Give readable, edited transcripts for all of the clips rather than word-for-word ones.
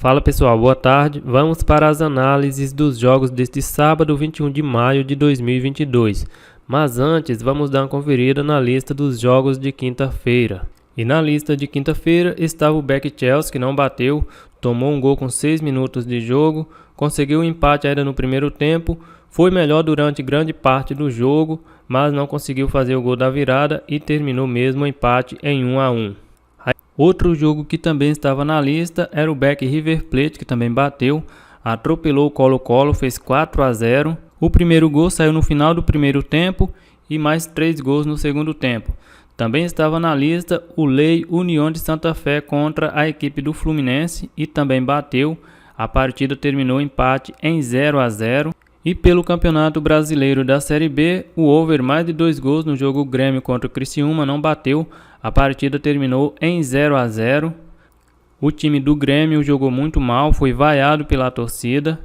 Fala pessoal, boa tarde. Vamos para as análises dos jogos deste sábado, 21 de maio de 2022. Mas antes, vamos dar uma conferida na lista dos jogos de quinta-feira. E na lista de quinta-feira estava o Beck Chelsea, que não bateu, tomou um gol com 6 minutos de jogo, conseguiu um empate ainda no primeiro tempo, foi melhor durante grande parte do jogo, mas não conseguiu fazer o gol da virada e terminou mesmo o empate em 1-1. Outro jogo que também estava na lista era o Beck River Plate, que também bateu, atropelou o Colo-Colo, fez 4-0. O primeiro gol saiu no final do primeiro tempo e mais 3 gols no segundo tempo. Também estava na lista o Lei União de Santa Fé contra a equipe do Fluminense e também bateu. A partida terminou empate em 0-0. E pelo Campeonato Brasileiro da Série B, o over mais de 2 gols no jogo Grêmio contra o Criciúma não bateu. A partida terminou em 0-0. O time do Grêmio jogou muito mal, foi vaiado pela torcida.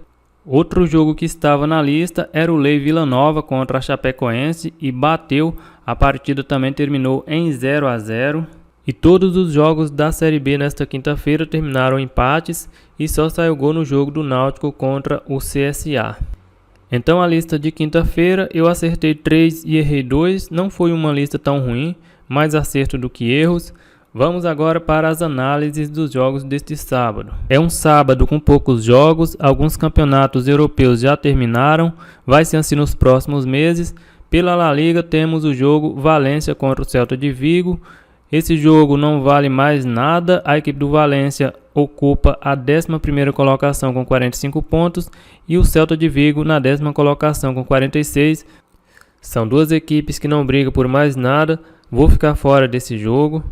Outro jogo que estava na lista era o Lei Vila Nova contra a Chapecoense e bateu. A partida também terminou em 0-0. E todos os jogos da Série B nesta quinta-feira terminaram empates e só saiu gol no jogo do Náutico contra o CSA. Então a lista de quinta-feira eu acertei 3 e errei 2, não foi uma lista tão ruim, mais acerto do que erros. Vamos agora para as análises dos jogos deste sábado. É um sábado com poucos jogos, alguns campeonatos europeus já terminaram, vai ser assim nos próximos meses. Pela La Liga temos o jogo Valência contra o Celta de Vigo. Esse jogo não vale mais nada, a equipe do Valência ocupa a 11ª colocação com 45 pontos e o Celta de Vigo na 10ª colocação com 46. São duas equipes que não brigam por mais nada, vou ficar fora desse jogo.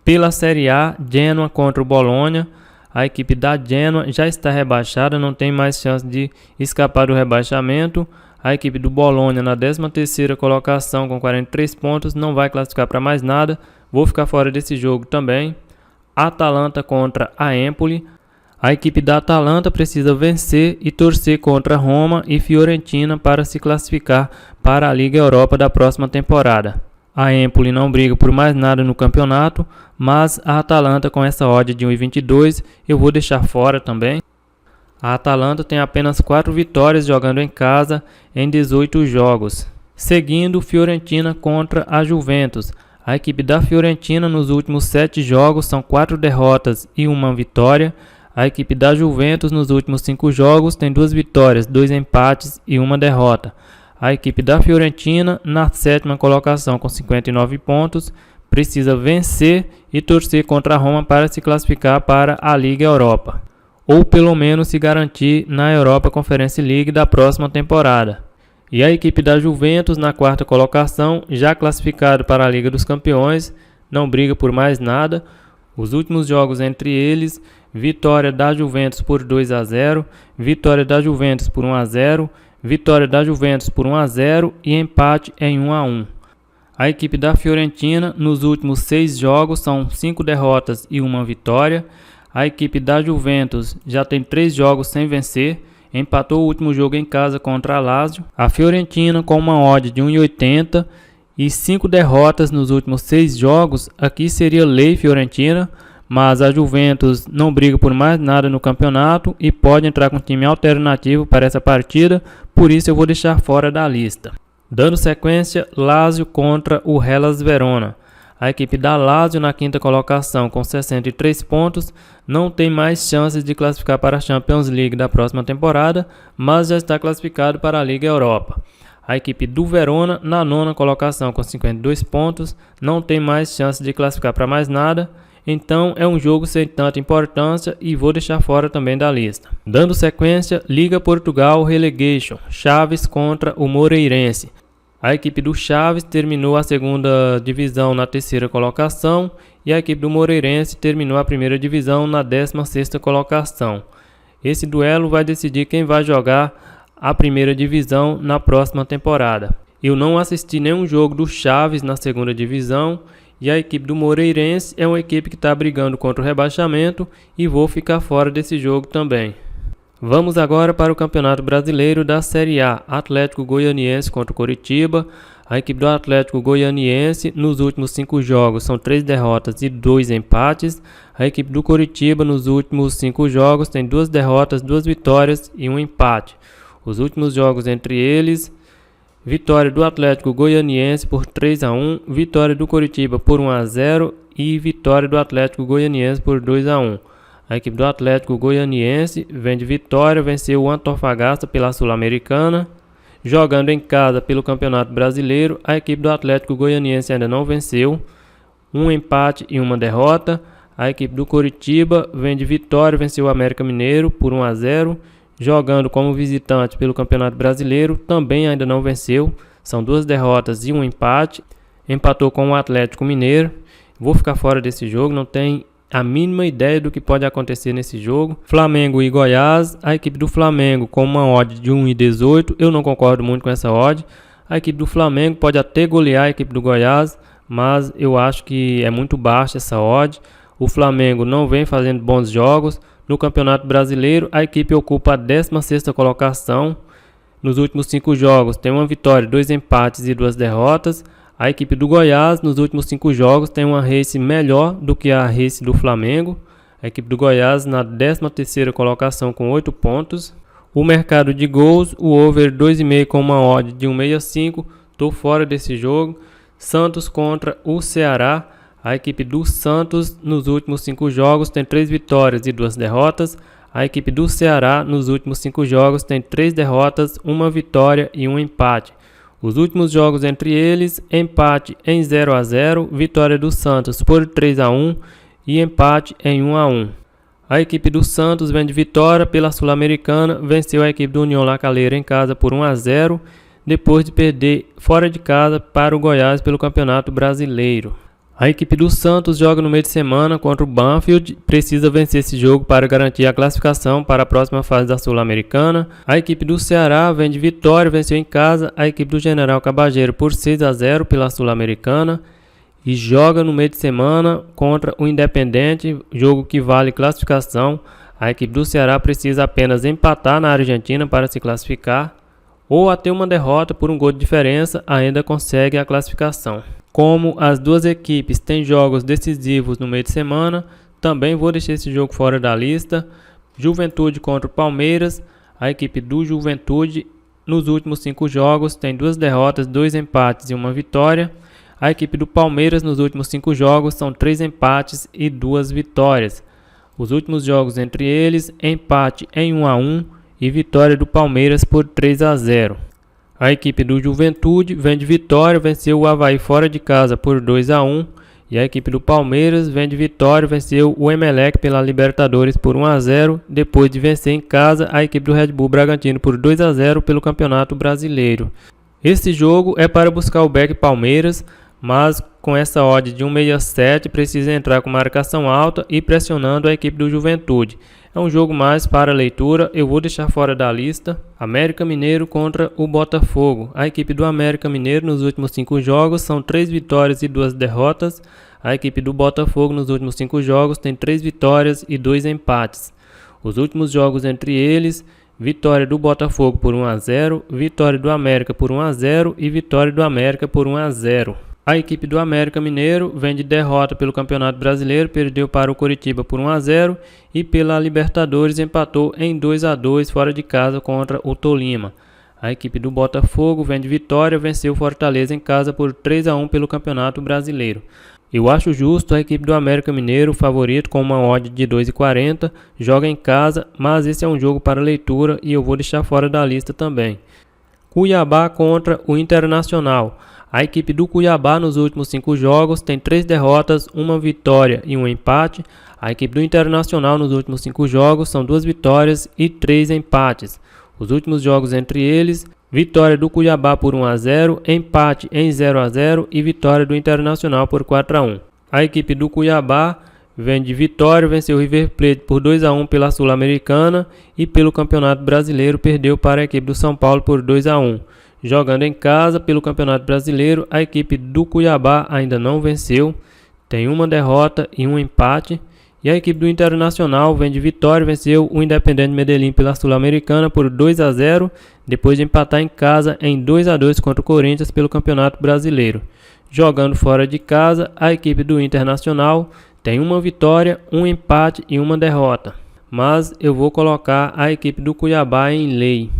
Pela Série A, Genoa contra o Bolonha, a equipe da Genoa já está rebaixada, não tem mais chance de escapar do rebaixamento. A equipe do Bolonha na 13ª colocação com 43 pontos, não vai classificar para mais nada, vou ficar fora desse jogo também. Atalanta contra a Empoli. A equipe da Atalanta precisa vencer e torcer contra Roma e Fiorentina para se classificar para a Liga Europa da próxima temporada. A Empoli não briga por mais nada no campeonato, mas a Atalanta com essa odd de 1,22 eu vou deixar fora também. A Atalanta tem apenas 4 vitórias jogando em casa em 18 jogos. Seguindo, Fiorentina contra a Juventus. A equipe da Fiorentina nos últimos 7 jogos são 4 derrotas e 1 vitória. A equipe da Juventus nos últimos 5 jogos tem 2 vitórias, 2 empates e 1 derrota. A equipe da Fiorentina na 7ª colocação com 59 pontos precisa vencer e torcer contra a Roma para se classificar para a Liga Europa, ou pelo menos se garantir na Europa Conference League da próxima temporada. E a equipe da Juventus na 4ª colocação, já classificado para a Liga dos Campeões, não briga por mais nada. Os últimos jogos entre eles, vitória da Juventus por 2-0, vitória da Juventus por 1-0, vitória da Juventus por 1-0 e empate em 1-1. A equipe da Fiorentina nos últimos 6 jogos são 5 derrotas e 1 vitória. A equipe da Juventus já tem 3 jogos sem vencer, empatou o último jogo em casa contra a Lazio. A Fiorentina com uma odd de 1,80 e 5 derrotas nos últimos 6 jogos, aqui seria lei Fiorentina, mas a Juventus não briga por mais nada no campeonato e pode entrar com um time alternativo para essa partida, por isso eu vou deixar fora da lista. Dando sequência, Lazio contra o Hellas Verona. A equipe da Lazio na 5ª colocação com 63 pontos não tem mais chances de classificar para a Champions League da próxima temporada, mas já está classificado para a Liga Europa. A equipe do Verona na 9ª colocação com 52 pontos não tem mais chances de classificar para mais nada, então é um jogo sem tanta importância e vou deixar fora também da lista. Dando sequência, Liga Portugal Relegation, Chaves contra o Moreirense. A equipe do Chaves terminou a 2ª divisão na 3ª colocação e a equipe do Moreirense terminou a 1ª divisão na 16ª colocação. Esse duelo vai decidir quem vai jogar a 1ª divisão na próxima temporada. Eu não assisti nenhum jogo do Chaves na 2ª divisão e a equipe do Moreirense é uma equipe que está brigando contra o rebaixamento e vou ficar fora desse jogo também. Vamos agora para o Campeonato Brasileiro da Série A. Atlético Goianiense contra o Coritiba. A equipe do Atlético Goianiense nos últimos 5 jogos são 3 derrotas e 2 empates. A equipe do Coritiba nos últimos 5 jogos tem 2 derrotas, 2 vitórias e 1 empate. Os últimos jogos entre eles: vitória do Atlético Goianiense por 3-1, vitória do Coritiba por 1-0 e vitória do Atlético Goianiense por 2-1. A equipe do Atlético Goianiense vem de vitória, venceu o Antofagasta pela Sul-Americana. Jogando em casa pelo Campeonato Brasileiro, a equipe do Atlético Goianiense ainda não venceu, 1 empate e 1 derrota. A equipe do Coritiba vem de vitória, venceu o América Mineiro por 1-0. Jogando como visitante pelo Campeonato Brasileiro, também ainda não venceu, são 2 derrotas e 1 empate. Empatou com o Atlético Mineiro. Vou ficar fora desse jogo, não tem a mínima ideia do que pode acontecer nesse jogo. Flamengo e Goiás, a equipe do Flamengo com uma odd de 1,18, eu não concordo muito com essa odd. A equipe do Flamengo pode até golear a equipe do Goiás, mas eu acho que é muito baixa essa odd. O Flamengo não vem fazendo bons jogos. No Campeonato Brasileiro, a equipe ocupa a 16ª colocação. Nos últimos 5 jogos tem uma vitória, 2 empates e 2 derrotas. A equipe do Goiás, nos últimos 5 jogos, tem uma race melhor do que a race do Flamengo. A equipe do Goiás na 13ª colocação com 8 pontos. O mercado de gols, o over 2,5 com uma odd de 1,65. Estou fora desse jogo. Santos contra o Ceará. A equipe do Santos, nos últimos 5 jogos, tem 3 vitórias e 2 derrotas. A equipe do Ceará, nos últimos 5 jogos, tem 3 derrotas, 1 vitória e 1 empate. Os últimos jogos entre eles: empate em 0-0, vitória do Santos por 3-1 e empate em 1-1. A equipe do Santos vem de vitória pela Sul-Americana, venceu a equipe do União La Calera em casa por 1-0, depois de perder fora de casa para o Goiás pelo Campeonato Brasileiro. A equipe do Santos joga no meio de semana contra o Banfield, precisa vencer esse jogo para garantir a classificação para a próxima fase da Sul-Americana. A equipe do Ceará vem de vitória, venceu em casa a equipe do General Cabageiro por 6-0 pela Sul-Americana e joga no meio de semana contra o Independente, jogo que vale classificação. A equipe do Ceará precisa apenas empatar na Argentina para se classificar, ou até uma derrota por um gol de diferença ainda consegue a classificação. Como as duas equipes têm jogos decisivos no meio de semana, também vou deixar esse jogo fora da lista. Juventude contra o Palmeiras. A equipe do Juventude nos últimos 5 jogos tem 2 derrotas, 2 empates e 1 vitória. A equipe do Palmeiras nos últimos 5 jogos são 3 empates e 2 vitórias. Os últimos jogos entre eles: empate em 1-1 e vitória do Palmeiras por 3-0. A equipe do Juventude vem de vitória, venceu o Avaí fora de casa por 2-1. E a equipe do Palmeiras vem de vitória, venceu o Emelec pela Libertadores por 1-0, depois de vencer em casa a equipe do Red Bull Bragantino por 2-0 pelo Campeonato Brasileiro. Esse jogo é para buscar o back Palmeiras, mas com essa odd de 1,67 precisa entrar com marcação alta e pressionando a equipe do Juventude. É um jogo mais para leitura, eu vou deixar fora da lista. América Mineiro contra o Botafogo. A equipe do América Mineiro nos últimos 5 jogos são 3 vitórias e 2 derrotas. A equipe do Botafogo nos últimos 5 jogos tem 3 vitórias e 2 empates. Os últimos jogos entre eles: vitória do Botafogo por 1-0, vitória do América por 1-0 e vitória do América por 1-0. A equipe do América Mineiro vem de derrota pelo Campeonato Brasileiro, perdeu para o Coritiba por 1-0 e pela Libertadores empatou em 2-2 fora de casa contra o Tolima. A equipe do Botafogo vem de vitória, venceu o Fortaleza em casa por 3-1 pelo Campeonato Brasileiro. Eu acho justo a equipe do América Mineiro, favorito com uma odd de 2,40, joga em casa, mas esse é um jogo para leitura e eu vou deixar fora da lista também. Cuiabá contra o Internacional. A equipe do Cuiabá nos últimos 5 jogos tem 3 derrotas, 1 vitória e 1 empate. A equipe do Internacional nos últimos 5 jogos são 2 vitórias e 3 empates. Os últimos jogos entre eles: vitória do Cuiabá por 1-0, empate em 0-0 e vitória do Internacional por 4-1. A equipe do Cuiabá vem de vitória, venceu o River Plate por 2-1 pela Sul-Americana e pelo Campeonato Brasileiro perdeu para a equipe do São Paulo por 2-1. Jogando em casa pelo Campeonato Brasileiro, a equipe do Cuiabá ainda não venceu, tem 1 derrota e 1 empate. E a equipe do Internacional vem de vitória, venceu o Independiente Medellín pela Sul-Americana por 2-0, depois de empatar em casa em 2-2 contra o Corinthians pelo Campeonato Brasileiro. Jogando fora de casa, a equipe do Internacional tem uma vitória, um empate e uma derrota. Mas eu vou colocar a equipe do Cuiabá em lei.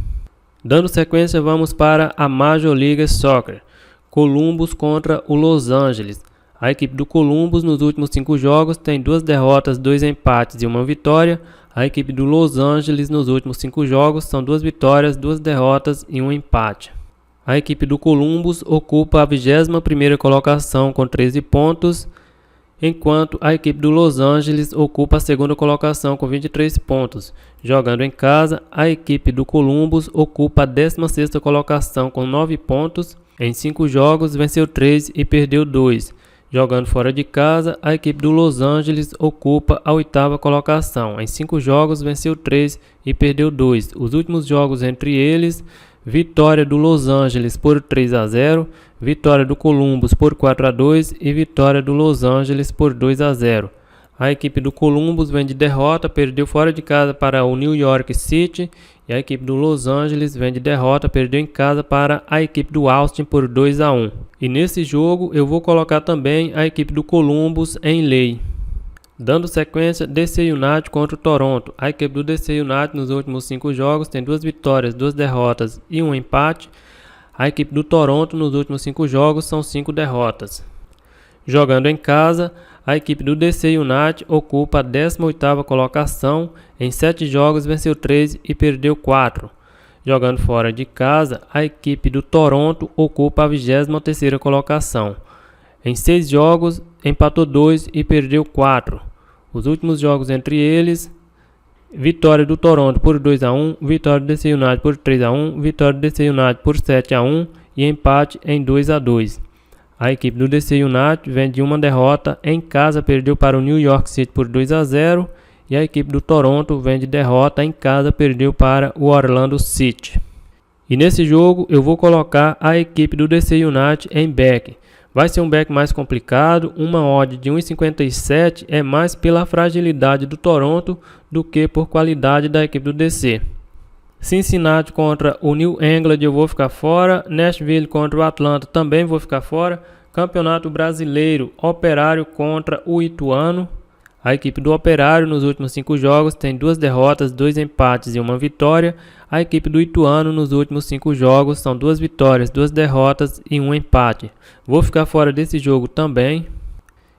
Dando sequência, vamos para a Major League Soccer. Columbus contra o Los Angeles. A equipe do Columbus nos últimos 5 jogos tem 2 derrotas, 2 empates e 1 vitória. A equipe do Los Angeles nos últimos 5 jogos são 2 vitórias, 2 derrotas e 1 empate. A equipe do Columbus ocupa a 21ª colocação com 13 pontos, enquanto a equipe do Los Angeles ocupa a 2ª colocação com 23 pontos. Jogando em casa, a equipe do Columbus ocupa a 16ª colocação com 9 pontos. Em 5 jogos, venceu 3 e perdeu 2. Jogando fora de casa, a equipe do Los Angeles ocupa a 8ª colocação. Em 5 jogos, venceu 3 e perdeu 2. Os últimos jogos entre eles: vitória do Los Angeles por 3-0, vitória do Columbus por 4-2 e vitória do Los Angeles por 2-0. A equipe do Columbus vem de derrota, perdeu fora de casa para o New York City, e a equipe do Los Angeles vem de derrota, perdeu em casa para a equipe do Austin por 2-1. E nesse jogo eu vou colocar também a equipe do Columbus em lei. Dando sequência, DC United contra o Toronto. A equipe do DC United nos últimos 5 jogos tem 2 vitórias, 2 derrotas e 1 empate. A equipe do Toronto nos últimos 5 jogos são 5 derrotas. Jogando em casa, a equipe do DC United ocupa a 18ª colocação. Em 7 jogos venceu 3 e perdeu 4. Jogando fora de casa, a equipe do Toronto ocupa a 23ª colocação. Em 6 jogos empatou 2 e perdeu 4. Os últimos jogos entre eles: vitória do Toronto por 2-1, vitória do DC United por 3-1, vitória do DC United por 7-1 e empate em 2-2. A equipe do DC United vem de uma derrota, em casa perdeu para o New York City por 2-0, e a equipe do Toronto vem de derrota, em casa perdeu para o Orlando City. E nesse jogo eu vou colocar a equipe do DC United em back. Vai ser um back mais complicado, uma odd de 1,57 é mais pela fragilidade do Toronto do que por qualidade da equipe do DC. Cincinnati contra o New England eu vou ficar fora. Nashville contra o Atlanta também vou ficar fora. Campeonato Brasileiro, Operário contra o Ituano. A equipe do Operário nos últimos 5 jogos tem 2 derrotas, 2 empates e 1 vitória. A equipe do Ituano nos últimos 5 jogos são 2 vitórias, 2 derrotas e 1 empate. Vou ficar fora desse jogo também.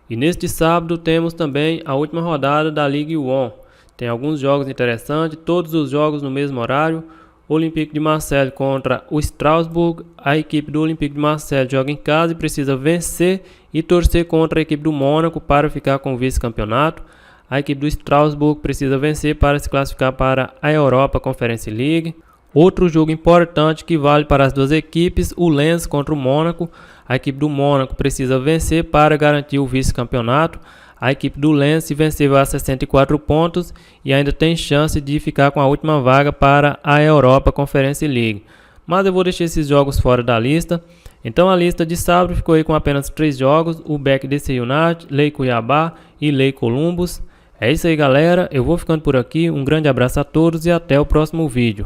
E neste sábado temos também a última rodada da Ligue 1. Tem alguns jogos interessantes, todos os jogos no mesmo horário. Olympique de Marseille contra o Strasbourg. A equipe do Olympique de Marseille joga em casa e precisa vencer e torcer contra a equipe do Mônaco para ficar com o vice-campeonato. A equipe do Strasbourg precisa vencer para se classificar para a Europa Conference League. Outro jogo importante que vale para as duas equipes, o Lens contra o Mônaco. A equipe do Mônaco precisa vencer para garantir o vice-campeonato. A equipe do Lens, se vencer, vai a 64 pontos e ainda tem chance de ficar com a última vaga para a Europa Conference League. Mas eu vou deixar esses jogos fora da lista. Então a lista de sábado ficou aí com apenas 3 jogos, o back DC United, Lei Cuiabá e Lei Columbus. É isso aí, galera, eu vou ficando por aqui, um grande abraço a todos e até o próximo vídeo.